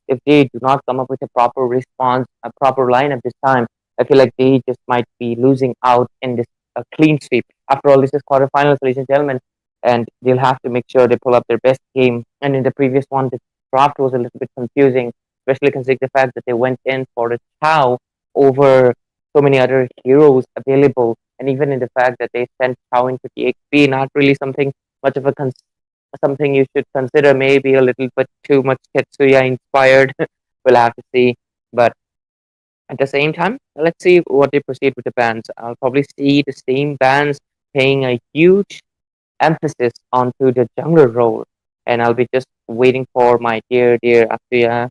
if they do not come up with a proper response, a proper lineup this time, I feel like they just might be losing out in this clean sweep. After all, this is quarterfinals, ladies and gentlemen, and they'll have to make sure they pull up their best game. And in the previous one, the draft was a little bit confusing, especially considering the fact that they went in for the Chow over so many other heroes available, and even in the fact that they sent Chow into the XP, not really something much of a something you should consider. Maybe a little bit too much Tetsuya inspired. We'll have to see, but at the same time, let's see what they proceed with the bans. I'll probably see the same bans paying a huge emphasis onto the jungler role, and I'll be just waiting for my dear Asuya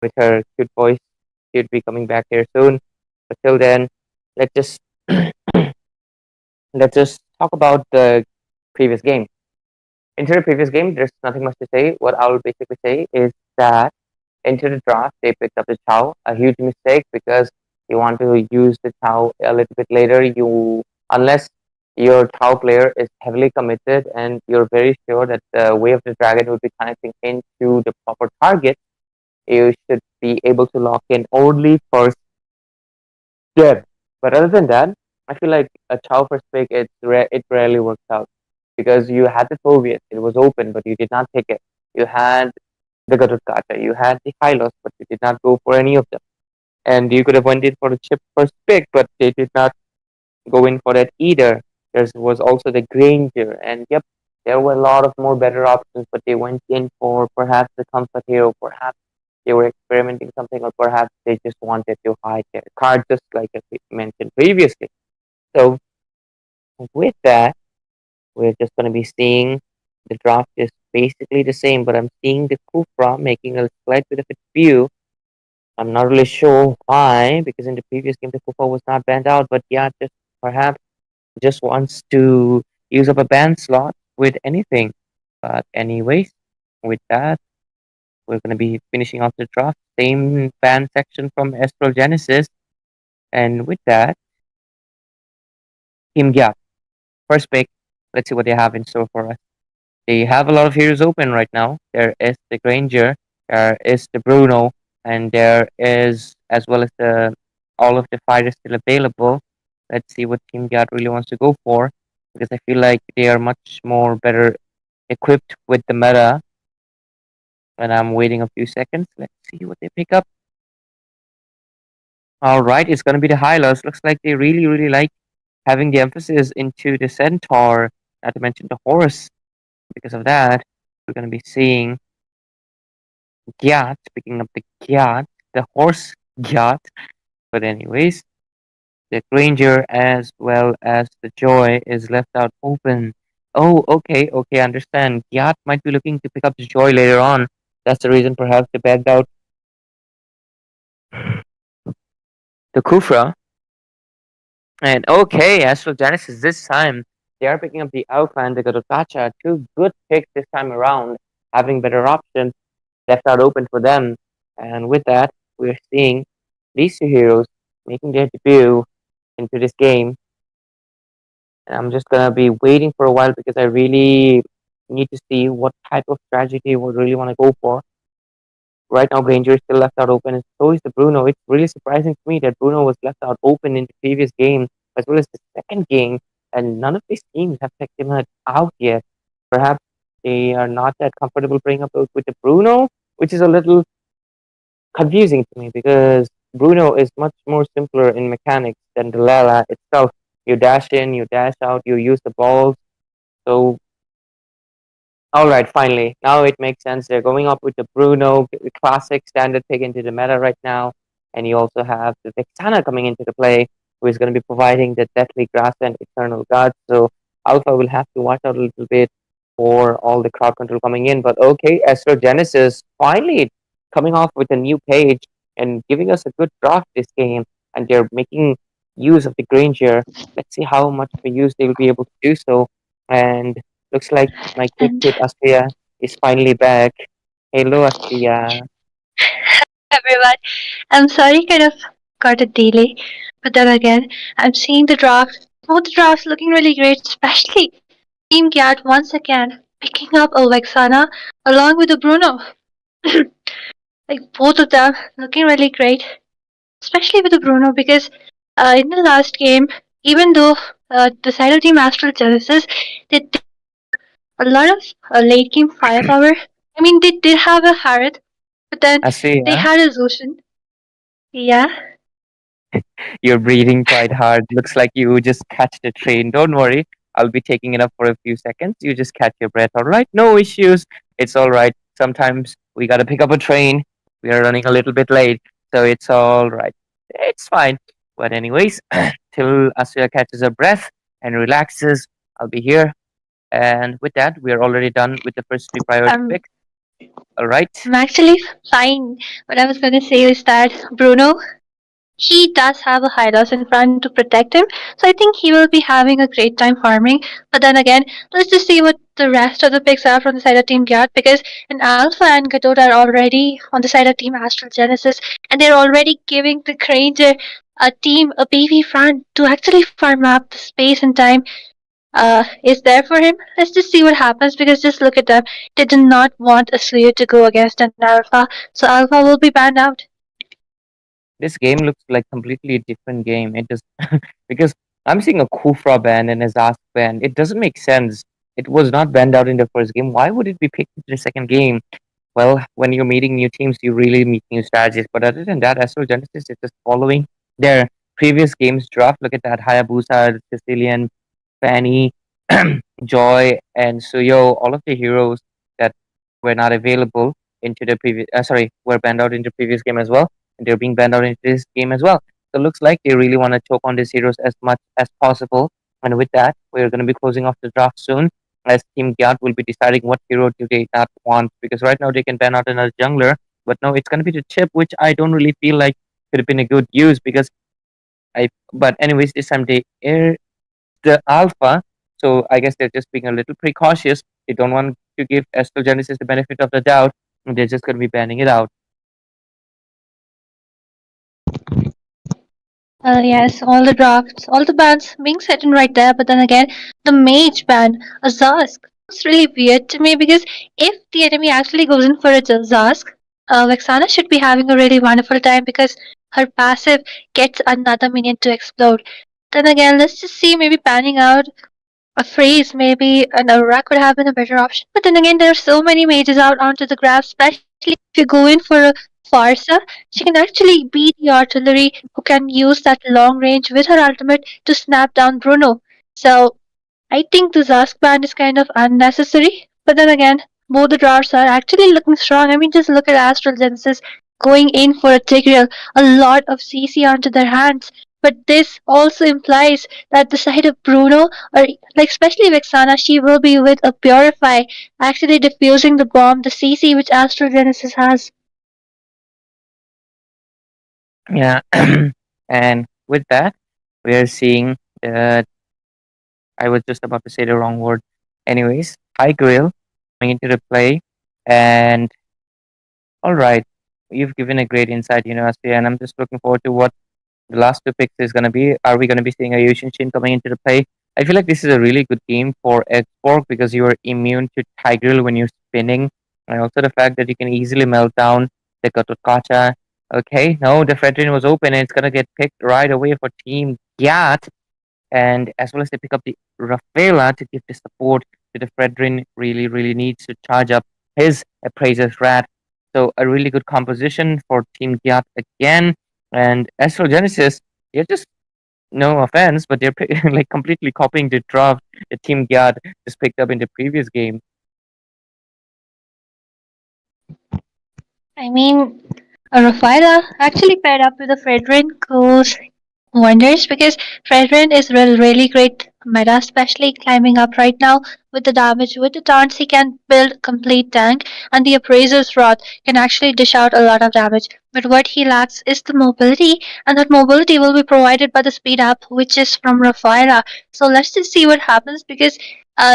with her cute voice. She'll be coming back here soon. But till then, let's just let's just talk about the previous game. Into the previous game, there's nothing much to say. What I will basically say is that into the draft, they picked up the Chow, a huge mistake because you want to use the Chow a little bit later. Unless your Chow player is heavily committed and you're very sure that the Way of the Dragon will be connecting into the proper target, you should be able to lock in only first deb. But other than that, I feel like a Chow first pick, it rarely works out because you had the Soviet, it was open, but you did not take it. You had the Garutkata, you had the Hylos, but you did not go for any of them. And you could have went in for the chip first pick, but they did not go in for that either. There was also the Granger, and yep, there were a lot of more better options, but they went in for perhaps the comfort hero, perhaps they were experimenting something, or perhaps they just wanted to hide their card, just like I mentioned previously. So with that, we're just going to be seeing the draft is basically the same, but I'm seeing the Kufra making a slight bit of its view. I'm not really sure why, because in the previous game the Kufra was not banned out, but yeah, just perhaps just wants to use up a ban slot with anything. But anyways, with that, we're going to be finishing off the draft. Same ban section from Astral Genesis. And with that, Team Gap. First pick. Let's see what they have in store for us. They have a lot of heroes open right now. There is the Granger, there is the Bruno, and there is, as well as the all of the fighters still available. Let's see what Team Gap really wants to go for, because I feel like they are much more better equipped with the meta. And I'm waiting a few seconds. Let's see what they pick up. All right, it's gonna be the Hylos. Looks like they really like having the emphasis into the Centaur, not to mention the horse. Because of that, we're going to be seeing Giyattt, picking up the Giyattt, the horse Giyattt. But anyways, the Granger as well as the Joy is left out open. Oh, okay, understand. Giyattt might be looking to pick up the Joy later on. That's the reason perhaps they bagged out the Kufra. And okay, Astral Genesis this time, they are picking up the Outland, the Garudacha. Two good picks this time around, having better options left out open for them. And with that, we're seeing these two heroes making their debut into this game. And I'm just gonna be waiting for a while because I really need to see what type of strategy we really want to go for. Right now, Granger is still left out open, and so is the Bruno. It's really surprising to me that Bruno was left out open in the previous game as well as the second game, and none of these teams have picked him out yet. Perhaps they are not that comfortable bringing up with the Bruno, which is a little confusing to me because Bruno is much more simpler in mechanics than the Lara itself. You dash in, you dash out, you use the balls. So, all right, finally, now it makes sense. They're going up with the Bruno, the classic standard pick into the meta right now, and you also have the Vexana coming into the play, who is going to be providing the Deathly Grass and Eternal Guard. So Alpha will have to watch out a little bit for all the crowd control coming in. But okay, Astro Genesis finally coming off with a new page and giving us a good draft this game, and they're making use of the Granger. Let's see how much of a use they will be able to do so. And looks like my cute And kid Astria is finally back. Hello, Astria. everyone, I'm sorry, kind of got a delay, but then again, I'm seeing the draft. Both the drafts looking really great, especially Team Cat once again picking up a Vexana along with the Bruno. Like both of them looking really great, especially with the Bruno because in the last game, even though the side of Team Astral Genesis, they did have a lot of late game firepower. I mean, they did have a Harith, but then they Asya, had a Zushin. Yeah, you're breathing quite hard. Looks like you just catch the train. Don't worry. I'll be taking it up for a few seconds. You just catch your breath, all right? No issues. It's all right. Sometimes we got to pick up a train. We are running a little bit late, so it's all right. It's fine. But, anyways, till Asya catches her breath and relaxes, I'll be here. And with that, we are already done with the first three priority I'm picks. All right. I'm actually fine. What I was gonna say is that Bruno, he does have a Hylos in front to protect him, so I think he will be having a great time farming. But then again, let's just see what the rest of the picks are from the side of Team Gyat because an Alpha and Gadot are already on the side of Team Astral Genesis, and they're already giving the Granger a team a PV front to actually farm up the space and time is there for him. Let's just see what happens because just look at them. They do not want a Slayer to go against an Alpha, so Alpha will be banned out. This game looks like completely different game. It just because I'm seeing a Kufra ban and a Zask ban. It doesn't make sense. It was not banned out in the first game. Why would it be picked in the second game? Well, when you're meeting new teams, you really meet new strategies. But other than that, Astro Genesis is just following their previous games draft. Look at that Hayabusa, Sicilian, Fanny, Joy, and Suyo, all of the heroes that were not available into the previous, were banned out in the previous game as well, and they're being banned out into this game as well. So it looks like they really want to choke on these heroes as much as possible. And with that, we're going to be closing off the draft soon, as Team Gyat will be deciding what hero do they not want, because right now they can ban out another jungler, but no, it's going to be the chip, which I don't really feel like could have been a good use because but anyways, this time they air the alpha. So I guess they're just being a little precautious. They don't want to give Astral Genesis the benefit of the doubt, and they're just going to be banning it out. Yes, all the drafts, all the bans being set in right there, but then again, the mage ban, a Zask. It's really weird to me because if the enemy actually goes in for a Zask, Vexana should be having a really wonderful time because her passive gets another minion to explode. Then again, let's just see maybe panning out a phrase, maybe an aura could have been a better option. But then again, there are so many mages out onto the graph, especially if you go in for a Farsa. She can actually be the artillery who can use that long range with her ultimate to snap down Bruno. So I think the Zask ban is kind of unnecessary. But then again, both the drafts are actually looking strong. I mean, just look at Astral Genesis going in for a Tigreal, a lot of CC onto their hands. But this also implies that the side of Bruno, or like especially Vexana, she will be with a Purify, actually diffusing the bomb, the CC which Astral Genesis has. Yeah, and with that, we are seeing that I was just about to say the wrong word. Anyways, High Grill coming into the play, and all right, you've given a great insight, Aspi, and I'm just looking forward to what the last two picks is going to be. Are we going to be seeing a Yushin Shin coming into the play? I feel like this is a really good game for Xborg because you are immune to Tigreal when you're spinning. And also the fact that you can easily melt down the Katokacha. Okay, no, the Fredrin was open and it's going to get picked right away for Team Gyat. And as well as they pick up the Rafaela to give the support to the Fredrin really, really needs to charge up his Appraiser's Rat. So a really good composition for Team Gyat again. And Astral Genesis, they're just no offense, but they're like completely copying the draft the Team Gyat just picked up in the previous game. I mean, a Rafaela actually paired up with a Fredrin goes wonders because Fredrin is really great meta, especially climbing up right now with the damage. With the taunts, he can build complete tank, and the Appraiser's Rod can actually dish out a lot of damage. But what he lacks is the mobility, and that mobility will be provided by the speed up, which is from Rafaela. So let's just see what happens because.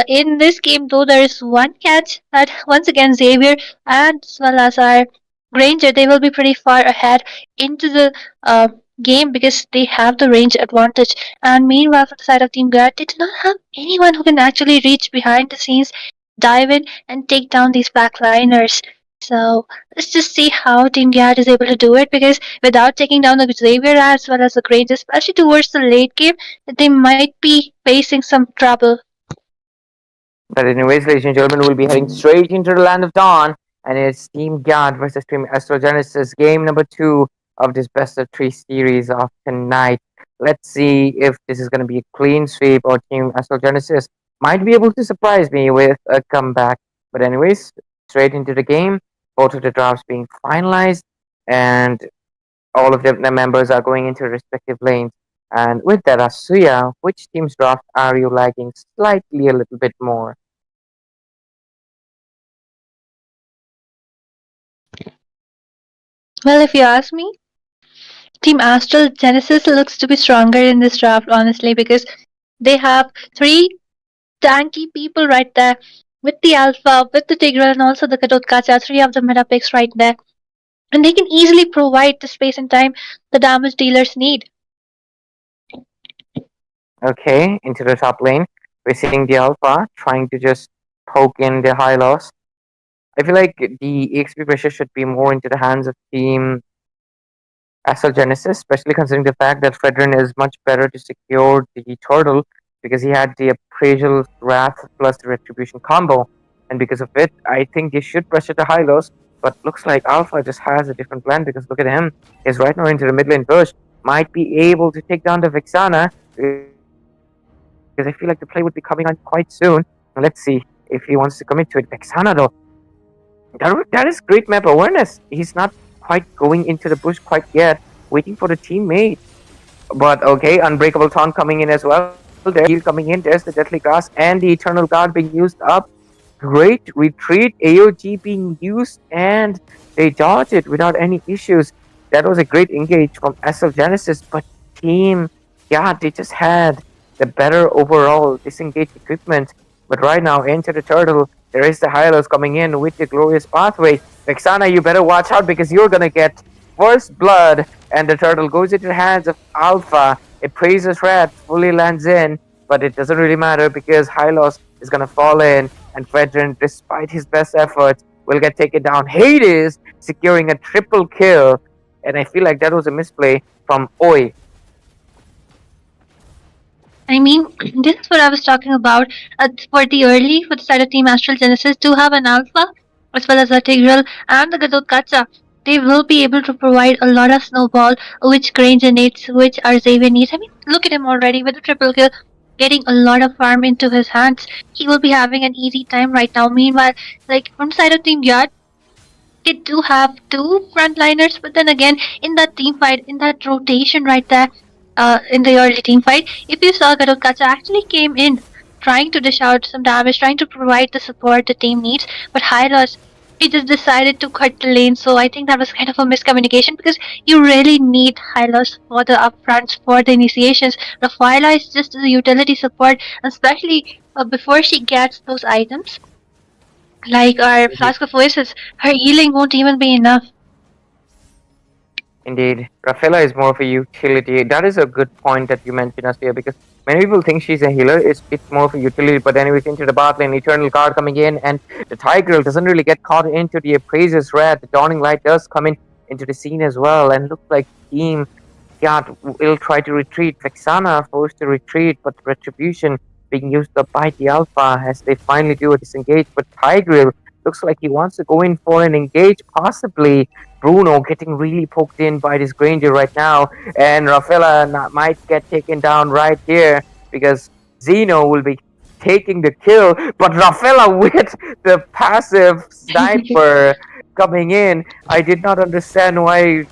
In this game, though, there is one catch that once again Xavier and as well as our Granger, they will be pretty far ahead into the game because they have the range advantage. And meanwhile, for the side of Team Guard, they do not have anyone who can actually reach behind the scenes, dive in, and take down these backliners. So let's just see how Team Giyattt is able to do it because without taking down the Xavier as well as the Grange, especially towards the late game, they might be facing some trouble. But anyways, ladies and gentlemen, we'll be heading straight into the land of dawn, and it's Team God versus Team Astral Genesis, game number 2 of this best of 3 series of tonight. Let's see if this is going to be a clean sweep or Team Astral Genesis might be able to surprise me with a comeback. But anyways, straight into the game. Both of the drafts being finalized, and all of the members are going into respective lanes. And with that, Asuya, which team's draft are you liking slightly a little bit more? Well, if you ask me, Team Astral Genesis looks to be stronger in this draft, honestly, because they have three tanky people right there with the Alpha, with the Tigreal, and also the Kadotkacha, three of the meta picks right there. And they can easily provide the space and time the damage dealers need. Okay, into the top lane. We're seeing the Alpha trying to just poke in the high loss. I feel like the EXP pressure should be more into the hands of Team Astral Genesis, especially considering the fact that Fredrin is much better to secure the turtle because he had the Appraisal Wrath plus the Retribution combo. And because of it, I think they should pressure the high lows. But looks like Alpha just has a different plan because look at him. He's right now into the mid lane push. Might be able to take down the Vexana because I feel like the play would be coming on quite soon. Let's see if he wants to commit to it. Vexana though, that is great map awareness. He's not quite going into the bush quite yet, waiting for the teammate. But okay, Unbreakable Taunt coming in as well. There's the heal coming in. There's the Deathly Grass and the Eternal Guard being used up. Great retreat. AOG being used and they dodge it without any issues. That was a great engage from SL Genesis, but team, yeah, they just had the better overall disengage equipment. But right now, into the turtle, there is the Hylos coming in with the glorious pathway. Vexana, you better watch out because you're gonna get first blood, and the turtle goes into the hands of Alpha. It praises Red, fully lands in, but it doesn't really matter because Hylos is gonna fall in, and Fredrin, despite his best efforts, will get taken down. Hades securing a triple kill, and I feel like that was a misplay from Oi. I mean, this is what I was talking about. For the early, for the side of Team Astral Genesis, to have an Alpha, as well as a Tigreal and the Gadot they will be able to provide a lot of snowball, which Granger needs, which Arzavian needs. I mean, look at him already with a triple kill, getting a lot of farm into his hands. He will be having an easy time right now. Meanwhile, like from the side of Team Yard, they do have two frontliners, but then again, in that team fight, in that rotation right there, in the early team fight, if you saw Garukacha actually came in trying to dish out some damage, trying to provide the support the team needs, but Hylos, he just decided to cut the lane, so I think that was kind of a miscommunication because you really need Hylos for the upfronts, for the initiations. Rafaela is just a utility support, especially before she gets those items like our Flask of Voices, her healing won't even be enough. Indeed, Rafaela is more of a utility. That is a good point that you mentioned, Asya, because many people think she's a healer. It's more of a utility. But anyways, into the bot lane, Eternal Guard coming in, and the Tigreal doesn't really get caught into the Appraiser's Wrath. The Dawning Light does come in into the scene as well, and looks like Team Giyattt will try to retreat. Vexana forced to retreat, but Retribution being used up by the Alpha as they finally do a disengage. But Tigreal looks like he wants to go in for an engage, possibly. Bruno getting really poked in by this Granger right now, and Rafaela might get taken down right here because Zeno will be taking the kill, but Rafaela with the passive sniper coming in. I did not understand why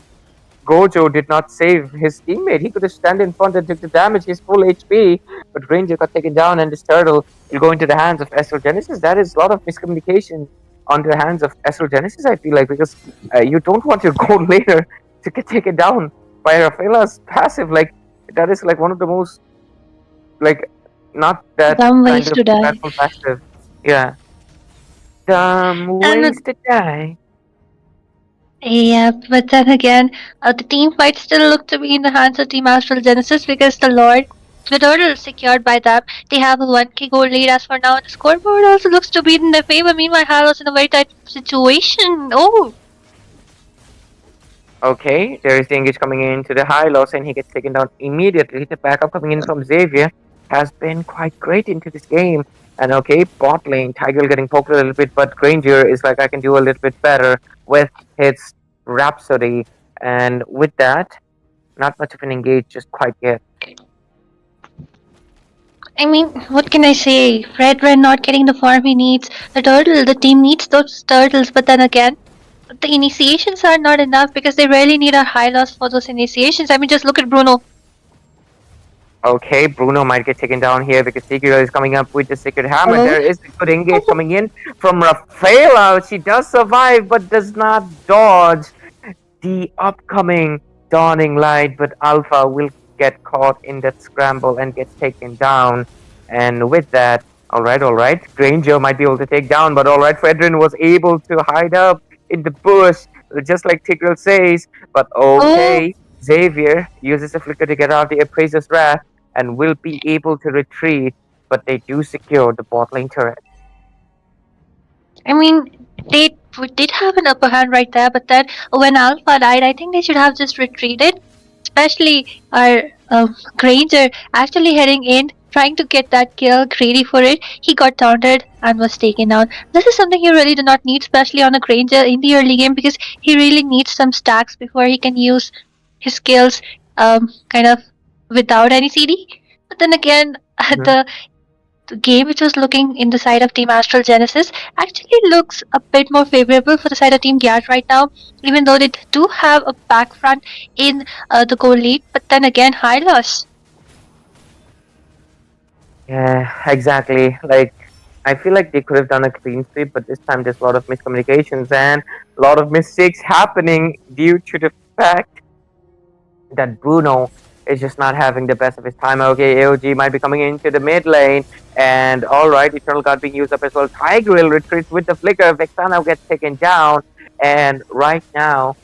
Gojo did not save his teammate. He could have stand in front and took the damage. He's full HP, but Ranger got taken down, and this turtle will go into the hands of Astral Genesis. That is a lot of miscommunication on the hands of Astral Genesis, I feel like, because you don't want to go later to get taken down by Rafaela's passive. Like, that is like one of the most, like, not that Dumb kind ways of to die. passive. Yeah. Dumb ways to die. Yeah, but then again, the team fight still looked to be in the hands of Team Astral Genesis because the Lord The total is secured by them. They have a 1k goal lead as for now. The scoreboard also looks to be in their favor. Meanwhile, Halos in a very tight situation. Oh, Okay, there is the engage coming into the high loss and he gets taken down immediately. The backup coming in from Xavier has been quite great into this game. And okay, bot lane, Tiger getting poked a little bit, but Granger is like, I can do a little bit better with his Rhapsody. And with that, not much of an engage just quite yet. I mean, what can I say? Fred Red not getting the farm he needs. The team needs those turtles, but then again, the initiations are not enough because they really need a high loss for those initiations. I mean, just look at Bruno. Okay, Bruno might get taken down here because Sekiro is coming up with the Sacred Hammer. Oh. There is a good engage coming in from Rafaela. She does survive but does not dodge the upcoming dawning light. But Alpha will get caught in that scramble and get taken down. And with that, alright. Granger might be able to take down, but alright, Fredrin was able to hide up in the bush, just like Tigreal says. But okay, Xavier uses a flicker to get out of the Appraiser's Wrath and will be able to retreat, but they do secure the bot lane turret. I mean, they did have an upper hand right there, but then when Alpha died, I think they should have just retreated. Especially our Granger actually heading in, trying to get that kill, greedy for it. He got taunted and was taken down. This is something he really do not need, especially on a Granger in the early game, because he really needs some stacks before he can use his skills kind of without any CD. But then again, the game which was looking in the side of Team Astral Genesis actually looks a bit more favorable for the side of Team Giyattt right now, even though they do have a back front in the goal lead, but then again, high loss. Yeah, exactly. Like, I feel like they could have done a clean sweep, but this time there's a lot of miscommunications and a lot of mistakes happening due to the fact that Bruno is just not having the best of his time. Okay, AOG might be coming into the mid lane, and alright, Eternal Guard being used up as well. Tigreal retreats with the flicker. Vexana gets taken down, and right now,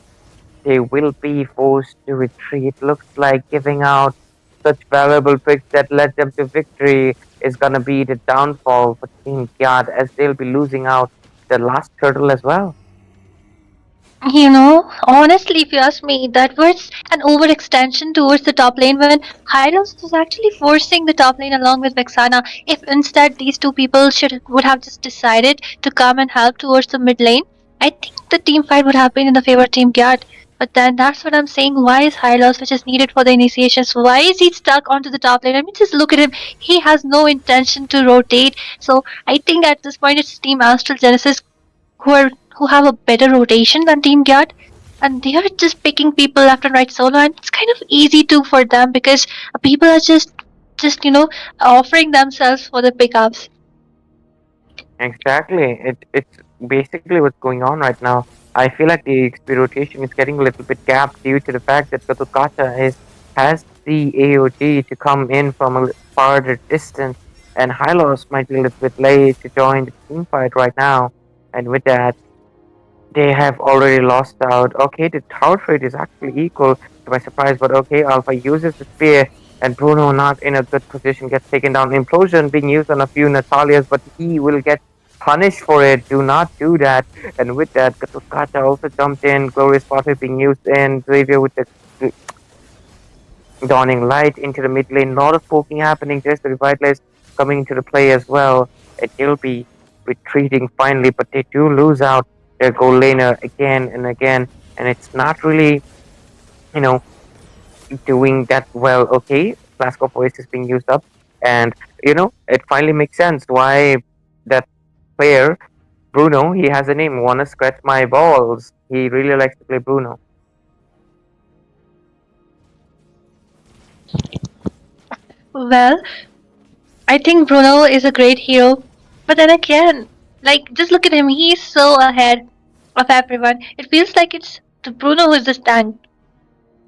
they will be forced to retreat. Looks like giving out such valuable picks that led them to victory is gonna be the downfall for Team Giyattt, as they'll be losing out the last turtle as well. You know, honestly, if you ask me, that was an overextension towards the top lane when Hylos was actually forcing the top lane along with Vexana. If instead these two people would have just decided to come and help towards the mid lane, I think the team fight would have been in the favor of Team Giyattt. But then that's what I'm saying. Why is Hylos, which is needed for the initiations, why is he stuck onto the top lane? I mean, just look at him. He has no intention to rotate. So I think at this point it's Team Astral Genesis who have a better rotation than Team Giyattt, and they are just picking people left and right solo, and it's kind of easy too for them because people are just offering themselves for the pickups. Exactly. It's basically what's going on right now. I feel like the XP rotation is getting a little bit gapped due to the fact that Katukata has the AOG to come in from a farther distance, and Hylos might be a little bit late to join the team fight right now. And with that, they have already lost out. Okay, the tower trade is actually equal to my surprise, but okay, Alpha uses the spear, and Bruno not in a good position gets taken down. Implosion being used on a few Natalias, but he will get punished for it. Do not do that. And with that, Katukata also jumped in. Glorious Spotlight being used in. Xavier with the dawning light into the mid lane. A lot of poking happening. There's the revitalize coming into the play as well. And he'll be retreating finally, but they do lose out their goal laner again and again, and it's not really, doing that well. Okay, Flask of Voice is being used up, and it finally makes sense why that player, Bruno, he has a name, Wanna Scratch My Balls. He really likes to play Bruno. Well, I think Bruno is a great hero, but then again, just look at him. He's so ahead of everyone. It feels like it's the Bruno who is the stand.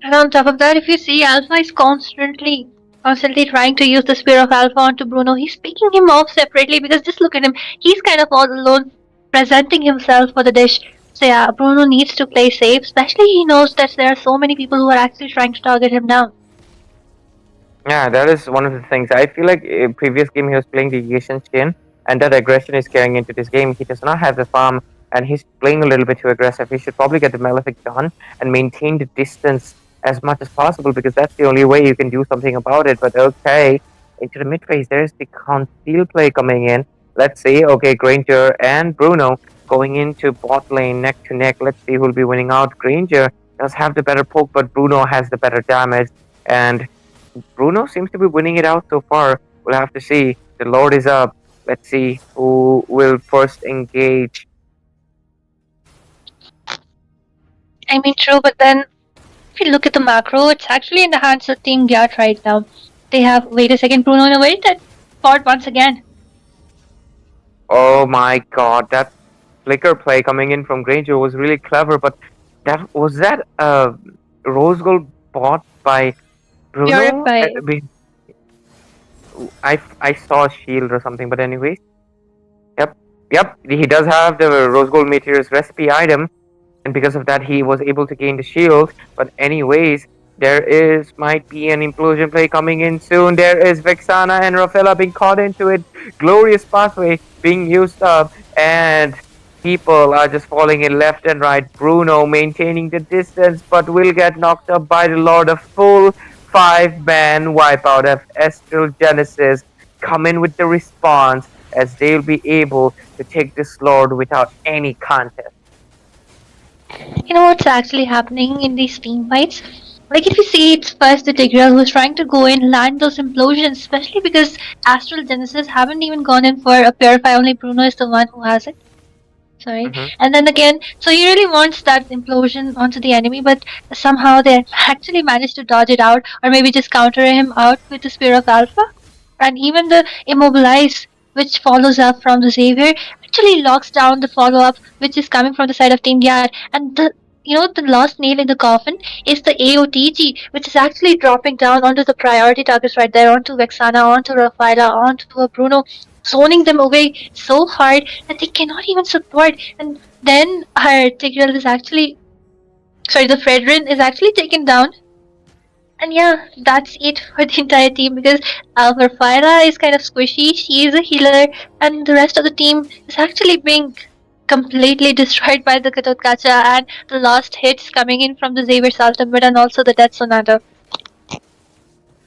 And on top of that, if you see, Alpha is constantly trying to use the Spear of Alpha onto Bruno. He's picking him off separately because just look at him. He's kind of all alone, presenting himself for the dish. So yeah, Bruno needs to play safe, especially he knows that there are so many people who are actually trying to target him down. Yeah, that is one of the things. I feel like previous game he was playing the Asian Shin, and that aggression is carrying into this game. He does not have the farm, and he's playing a little bit too aggressive. He should probably get the Malefic done and maintain the distance as much as possible because that's the only way you can do something about it. But okay, into the mid phase, there's the conceal play coming in. Let's see. Okay, Granger and Bruno going into bot lane neck to neck. Let's see who'll be winning out. Granger does have the better poke, but Bruno has the better damage. And Bruno seems to be winning it out so far. We'll have to see. The Lord is up. Let's see who will first engage. I mean, true, but then if you look at the macro, it's actually in the hands of Team Giyattt right now. They have, wait a second, Bruno in a very that spot once again. Oh my god, that flicker play coming in from Granger was really clever, but that rose gold bought by Bruno? Purify. I saw a shield or something, but anyways. Yep, he does have the rose gold meteor's recipe item, and because of that he was able to gain the shield. But anyways, might be an implosion play coming in soon. There is Vexana and Rafaela being caught into it. Glorious pathway being used up, and people are just falling in left and right. Bruno maintaining the distance, but will get knocked up by the Lord. A full 5-man wipeout of Astral Genesiz come in with the response, as they'll be able to take this Lord without any contest. You know what's actually happening in these team fights? Like if you see, it's first the Tigreal who's trying to go in, land those implosions, especially because Astral Genesiz haven't even gone in for a Purify, only Bruno is the one who has it. Sorry. And then again, so he really wants that implosion onto the enemy, but somehow they actually managed to dodge it out, or maybe just counter him out with the Spear of Alpha. And even the Immobilize, which follows up from the Xavier, actually locks down the follow up, which is coming from the side of Team Giyattt. And the last nail in the coffin is the AOTG, which is actually dropping down onto the priority targets right there, onto Vexana, onto Rafaela, onto Bruno, zoning them away so hard that they cannot even support. And then our Tigreal is actually, the Fredrin is actually taken down. And yeah, that's it for the entire team because Rafaela is kind of squishy, she is a healer, and the rest of the team is actually being completely destroyed by the Gatotkacha and the last hits coming in from the Xavier Ultimate and also the Death Sonata.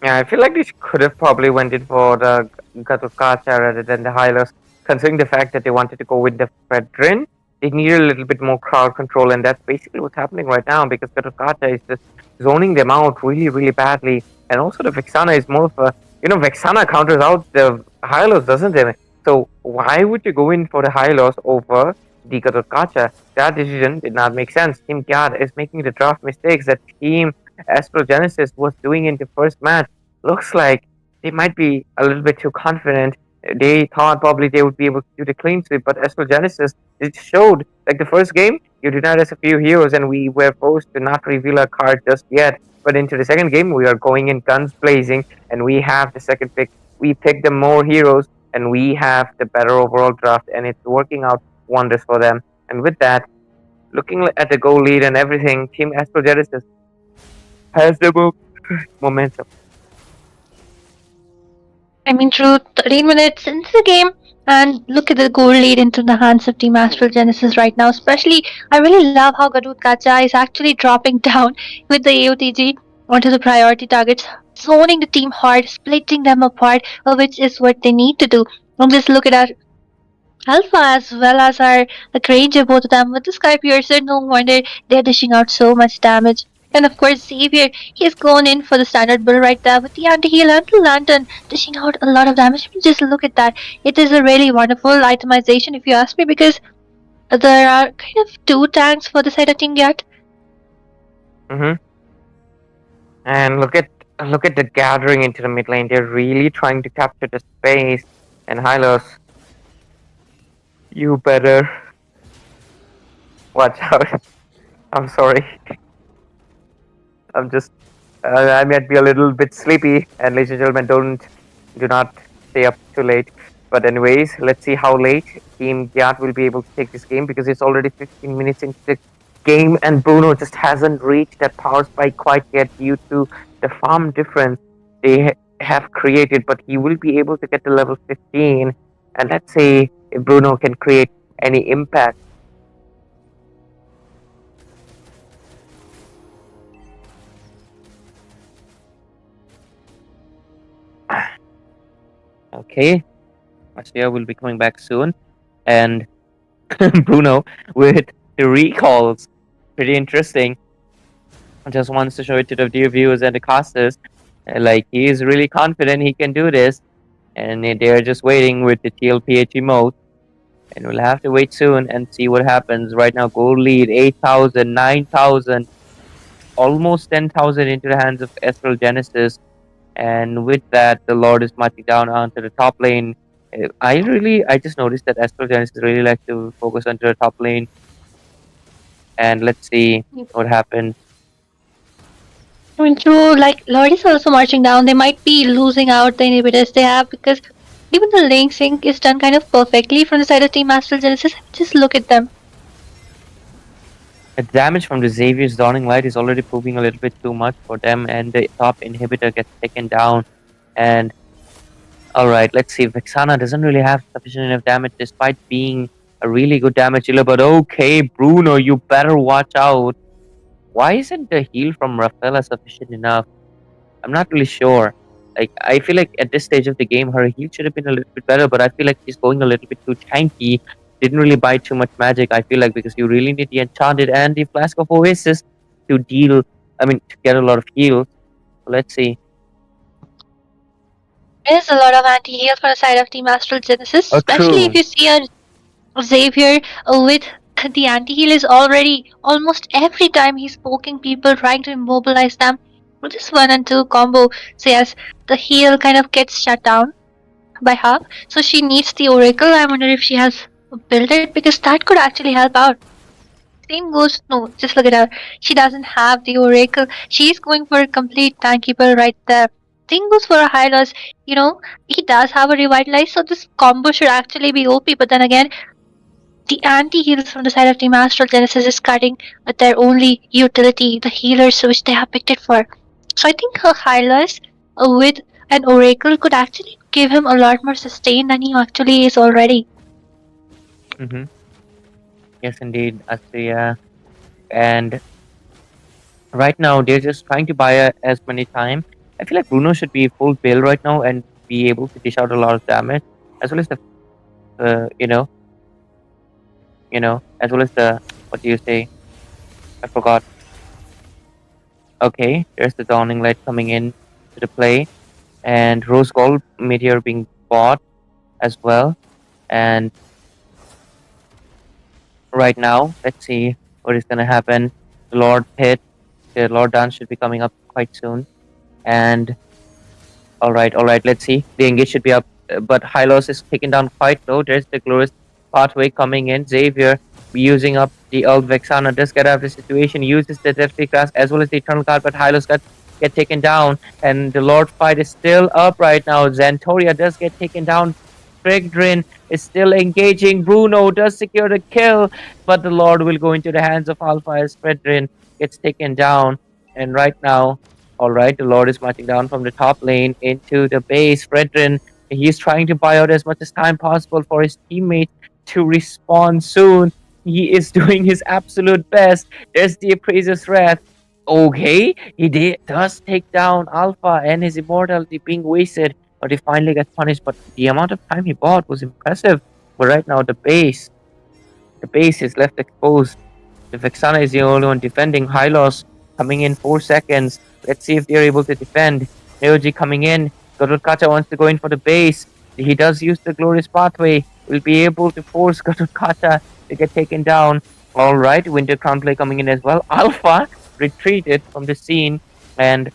Yeah, I feel like they could have probably went in for the Gatotkacha rather than the Hylos, considering the fact that they wanted to go with the Fredrin. They needed a little bit more crowd control, and that's basically what's happening right now because Gatotkacha is just zoning them out really, really badly. And also the Vexana is more of a, Vexana counters out the Hylos, doesn't it? So why would you go in for the Hylos over the Gatotkacha? That decision did not make sense. Team Giyattt is making the draft mistakes that Team Astral Genesiz was doing in the first match. Looks like they might be a little bit too confident. They thought probably they would be able to do the clean sweep, but Astral Genesiz, it showed. Like the first game, you did not have a few heroes, and we were forced to not reveal our card just yet. But into the second game, we are going in guns blazing, and we have the second pick. We picked the more heroes, and we have the better overall draft, and it's working out wonders for them. And with that, looking at the goal lead and everything, Team Astral Genesiz has the momentum. I mean, true, 13 minutes into the game, and look at the goal lead into the hands of Team Astral Genesiz right now. Especially, I really love how Gatotkacha is actually dropping down with the AOTG onto the priority targets, zoning the team hard, splitting them apart, which is what they need to do. And just look at our Alpha as well as our Granger, both of them with the Sky Piercer. No wonder they're dishing out so much damage. And of course, Xavier, he's gone in for the standard build right there with the anti-heal and the lantern, dishing out a lot of damage. Just look at that. It is a really wonderful itemization, if you ask me, because there are kind of two tanks for the side of Team Giyattt. And look at the gathering into the mid lane. They're really trying to capture the space. And Hylos, you better watch out. I'm sorry. I'm just, I might be a little bit sleepy. And ladies and gentlemen, do not stay up too late. But anyways, let's see how late Team Giyattt will be able to take this game because it's already 15 minutes into the game and Bruno just hasn't reached that power spike quite yet due to the farm difference. They have created, but he will be able to get to level 15. And let's see if Bruno can create any impact. Okay, Marcia will be coming back soon. And Bruno with the recalls. Pretty interesting. Just wants to show it to the dear viewers and the casters. Like, he is really confident he can do this. And they're just waiting with the TLPH emote. And we'll have to wait soon and see what happens. Right now, gold lead 8,000, 9,000, almost 10,000 into the hands of Astral Genesis. And with that, the Lord is marching down onto the top lane. I just noticed that Astral Genesis really likes to focus onto the top lane. And let's see what happens. I mean, true, like, Lord is also marching down. They might be losing out the inhibitors they have because even the link sync is done kind of perfectly from the side of Team Astral Genesis. Just look at them. The damage from the Xavier's Dawning Light is already proving a little bit too much for them, and the top inhibitor gets taken down. And alright, let's see. Vexana doesn't really have sufficient enough damage despite being a really good damage dealer, but okay, Bruno, you better watch out. Why isn't the heal from Rafaela sufficient enough? I'm not really sure. Like, I feel like at this stage of the game, her heal should have been a little bit better, but I feel like she's going a little bit too tanky. Didn't really buy too much magic, I feel like, because you really need the Enchanted and the Flask of Oasis to to get a lot of heals. Let's see. There's a lot of anti-heal for the side of Team Astral Genesis, Oh, especially if true. you see a Xavier with the anti-heal is already almost every time he's poking people, trying to immobilize them with this 1 and 2 combo. So yes, the heal kind of gets shut down by half. So she needs the Oracle. I wonder if she has built it because that could actually help out. Same goes, no, just look at her. She doesn't have the Oracle. She's going for a complete tanky build right there. Same goes for a Hylos. You know, he does have a Revitalize, so this combo should actually be OP. But then again, the anti-heals from the side of Team Astral Genesis is cutting at their only utility, the healers which they have picked it for. So I think her Hylos with an Oracle could actually give him a lot more sustain than he actually is already. Mm-hmm. Yes, indeed, Astria. And right now, they're just trying to buy as many time. I feel like Bruno should be full build right now and be able to dish out a lot of damage, as well as the, as well as the, what do you say? I forgot. Okay, there's the Dawning Light coming in to the play, and Rose Gold Meteor being bought as well. And right now, let's see what is gonna happen. The Lord Pit, the Lord Dance should be coming up quite soon. And alright, let's see. The engage should be up, but Hylos is taken down quite low. There's the Glorious Pathway coming in. Xavier using up the old Vexana does get out of the situation, uses the Deathly Grasp as well as the Eternal Guard, but Hylos get taken down, and the Lord fight is still up right now. Xantoria does get taken down. Frigdrin is still engaging. Bruno does secure the kill, but the Lord will go into the hands of Alpha as Frigdrin gets taken down. And right now, alright, the Lord is marching down from the top lane into the base. Frigdrin, he's trying to buy out as much as time possible for his teammates to respawn soon. He is doing his absolute best. There's the Appraiser's Wrath. Okay, does take down Alpha and his immortality being wasted, but he finally gets punished. But the amount of time he bought was impressive. But right now, the base is left exposed. The Vexana is the only one defending. Hylos coming in 4 seconds. Let's see if they're able to defend. Neoji coming in. Gadotkacha wants to go in for the base. He does use the Glorious Pathway. Will be able to force Gadotkacha to get taken down. Alright, Winter Crown play coming in as well. Alpha retreated from the scene, and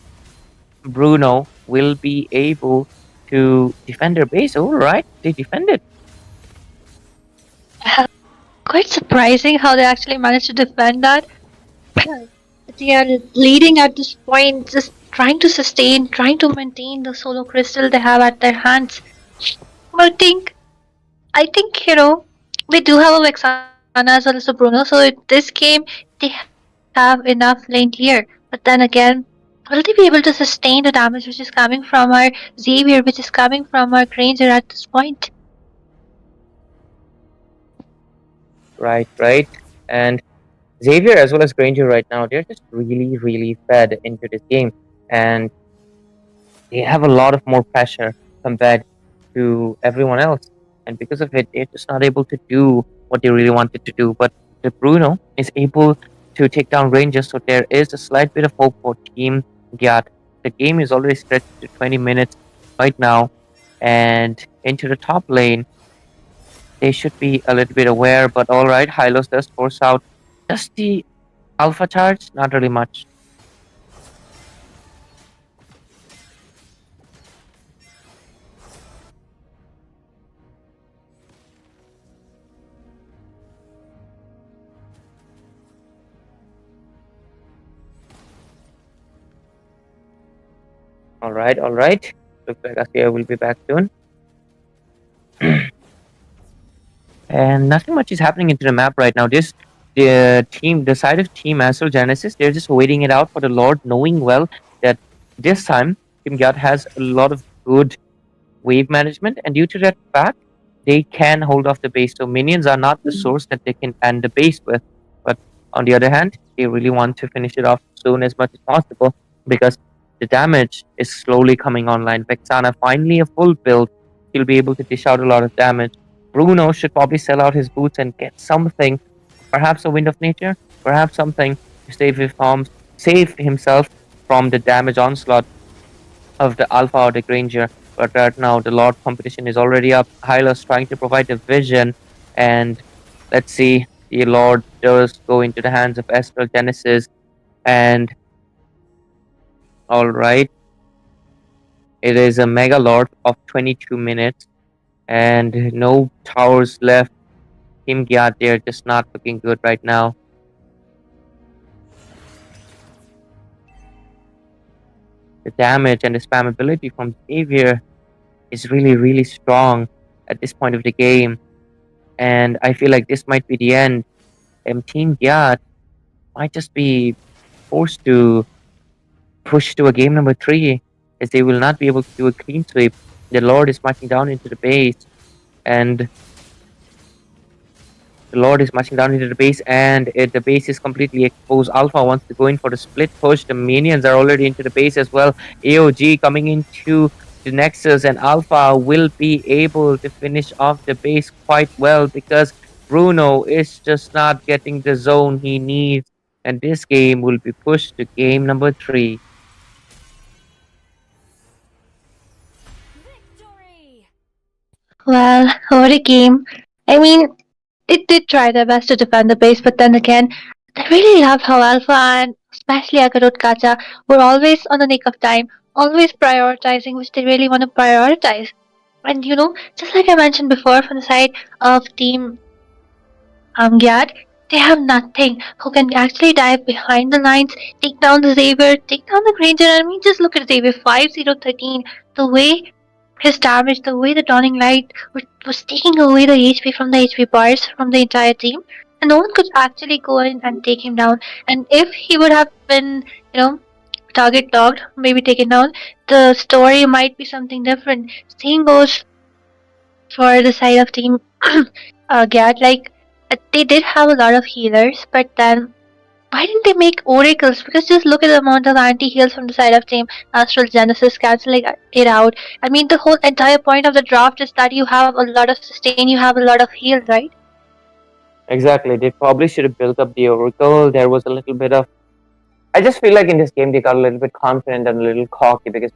Bruno will be able to defend their base. Alright, they defended. Quite surprising how they actually managed to defend that. They are leading at this point, just trying to sustain, trying to maintain the solo crystal they have at their hands. But I think, they do have a Vexana as well as a Bruno, so in this game, they have enough lane clear. But then again, Will they be able to sustain the damage which is coming from our Xavier, which is coming from our Granger at this point? Right, right. And Xavier as well as Granger right now, they're just really, really fed into this game. And they have a lot of more pressure compared to everyone else. And because of it, they're just not able to do what they really wanted to do. But the Bruno is able to take down Rangers, so there is a slight bit of hope for Team Giyattt. The game is already stretched to 20 minutes right now. And into the top lane, they should be a little bit aware. But alright, Hylos does force out just the Alpha charge, not really much. Alright, alright. Looks like Asia will be back soon. And nothing much is happening into the map right now. This the side of Team Astral Genesis, they're just waiting it out for the Lord, knowing well that this time Team Giyattt has a lot of good wave management, and due to that fact, they can hold off the base. So minions are not the source that they can end the base with. But on the other hand, they really want to finish it off soon as much as possible because the damage is slowly coming online. Vexana finally a full build. He'll be able to dish out a lot of damage. Bruno should probably sell out his boots and get something, perhaps a Wind of Nature, perhaps something to save himself from the damage onslaught of the Alpha or the Granger. But right now, the Lord competition is already up. Hylos trying to provide the vision, and let's see, the Lord does go into the hands of Astral Genesis, and all right, it is a Mega Lord of 22 minutes, and no towers left. Team Giyattt, they're just not looking good right now. The damage and the spammability from Xavier is really, really strong at this point of the game. And I feel like this might be the end. Team Giyattt might just be forced to push to a game number 3, as they will not be able to do a clean sweep. The Lord is marching down into the base, and the Lord is marching down into the base, and the base is completely exposed. Alpha wants to go in for the split push. The minions are already into the base as well. AOG coming into the Nexus, and Alpha will be able to finish off the base quite well because Bruno is just not getting the zone he needs, and this game will be pushed to game number 3. Well, what a game. I mean, it did try their best to defend the base, but then again, I really love how Alpha and especially Akarut Kacha were always on the nick of time, always prioritizing which they really want to prioritize. And just like I mentioned before, from the side of Team Gyat, they have nothing who can actually dive behind the lines, take down the Xavier, take down the Granger. I mean, just look at Xavier 5013. The way his damage, the way the Dawning Light was taking away the HP from the HP bars from the entire team, and no one could actually go in and take him down. And if he would have been, target locked, maybe taken down, the story might be something different. Same goes for the side of Team Gyat. Like, they did have a lot of healers, but then why didn't they make oracles? Because just look at the amount of anti-heals from the side of Team Astral Genesis canceling it out. I mean, the whole entire point of the draft is that you have a lot of sustain, you have a lot of heal, right? Exactly. They probably should have built up the Oracle. There was a little bit of. I just feel like in this game they got a little bit confident and a little cocky because